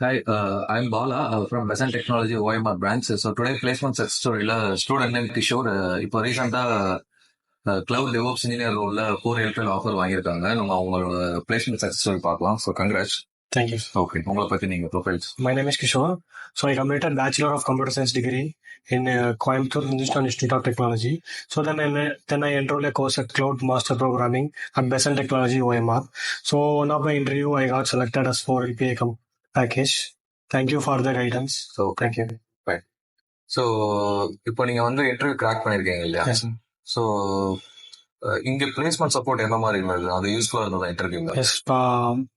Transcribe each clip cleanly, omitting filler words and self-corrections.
Hi, I'm Bala from Besant Technology OMR branch. So today placement success story student name Kishore. இப்போ ரீசெண்டா cloud டெவோப்ஸ் engineer ரோல்ல 4 offer வாங்கியிருக்காங்க. நம்ம அவங்களோட placement success story பார்க்கலாம். So congrats. Thank you. Okay, உங்களை பத்தி நீங்க profiles. My name is Kishore. So I completed Bachelor of Computer Science degree in Coimbatore Hindustan Institute of Technology. So then I enrolled a course at Cloud Master Programming at Besant Technology OMR. So one of my interview I got selected as 4 LPA package. Thank you for the guidance. So Thank you. So இப்போ நீங்க வந்து interview crack பண்ணிருக்கீங்க இல்லையா? Yes, sir. So இங்க placement support எந்த மாதிரி இருந்தது? அது யூஸ்ஃபுல்லா இருந்ததா இன்டர்வியூல? எஸ்,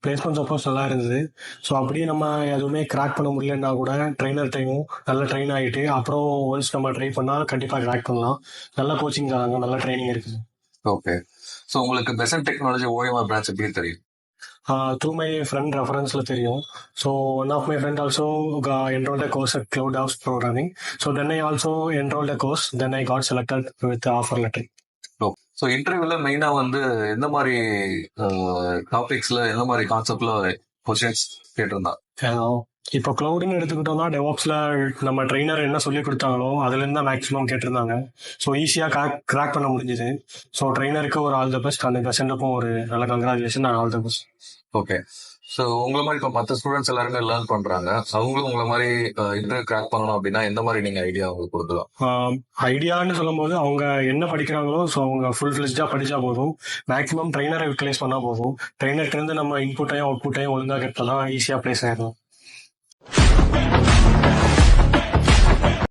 பிளேஸ்மெண்ட் சப்போஸ் நல்லா இருந்தது. ஸோ அப்படியே நம்ம எதுவுமே கிராக் பண்ண முடியலன்னா கூட ட்ரைனர் டைமும் நல்லா ட்ரெயின் ஆகிட்டு அப்புறம் ஒன்ஸ் நம்ம ட்ரை பண்ணால் கண்டிப்பாக கிராக் பண்ணலாம். நல்ல கோச்சிங் தராங்க, நல்ல ட்ரைனிங் இருக்குது. ஓகே, ஸோ உங்களுக்கு பெசன்ட் டெக்னாலஜி ஓஎம்ஆர் பிரான்ச் எப்படி தெரியும்? த்ரூ மை ஃப்ரெண்ட் ரெஃபரன்ஸில் தெரியும். So one of my friend also enrolled a course at Cloud House Programming. So then I also enrolled a course. Then I got selected with the offer letter. So இன்டர்வியூல மெயினா வந்து எந்த மாதிரி டாபிக்ஸ்ல எந்த மாதிரி கான்செப்ட்ல கொஸ்டின்ஸ் கேட்டிருந்தா? இப்போ கிளவுடுன்னு எடுத்துக்கிட்டோம்னா டெவாப்ஸில் நம்ம ட்ரெயினர் என்ன சொல்லி கொடுத்தாங்களோ அதுலேருந்து தான் மேக்ஸிமம் கேட்டிருந்தாங்க. ஸோ ஈஸியாக கிராக் பண்ண முடிஞ்சுது. ஸோ ட்ரெயினருக்கு ஒரு ஆல் த பெஸ்ட், அந்த பெசண்ட்டுக்கும் ஒரு நல்ல congratulation, all the best. Okay, so உங்களை மாதிரி இப்போ மற்ற ஸ்டூடெண்ட்ஸ் எல்லாருமே லேர்ன் பண்றாங்க. அவங்களும் உங்களை மாதிரி இன்டர்வியூ கிராக் பண்ணணும் அப்படின்னா எந்த மாதிரி நீங்க ஐடியா அவங்களுக்கு கொடுக்கலாம்? ஐடியான்னு சொல்லும்போது அவங்க என்ன படிக்கிறாங்களோ ஸோ அவங்க ஃபுல் ஃபிளெஜ்டாக படித்தா போதும். மேக்ஸிமம் ட்ரெயினரை யூட்டிலைஸ் பண்ணால் போதும். ட்ரெயினர்கிட்ட இருந்து நம்ம இன்புட்டையும் அவுட்புட்டையும் ஒழுங்காக கேட்டால் தான் ஈஸியாக பிளேஸ் ஆயிடலாம்.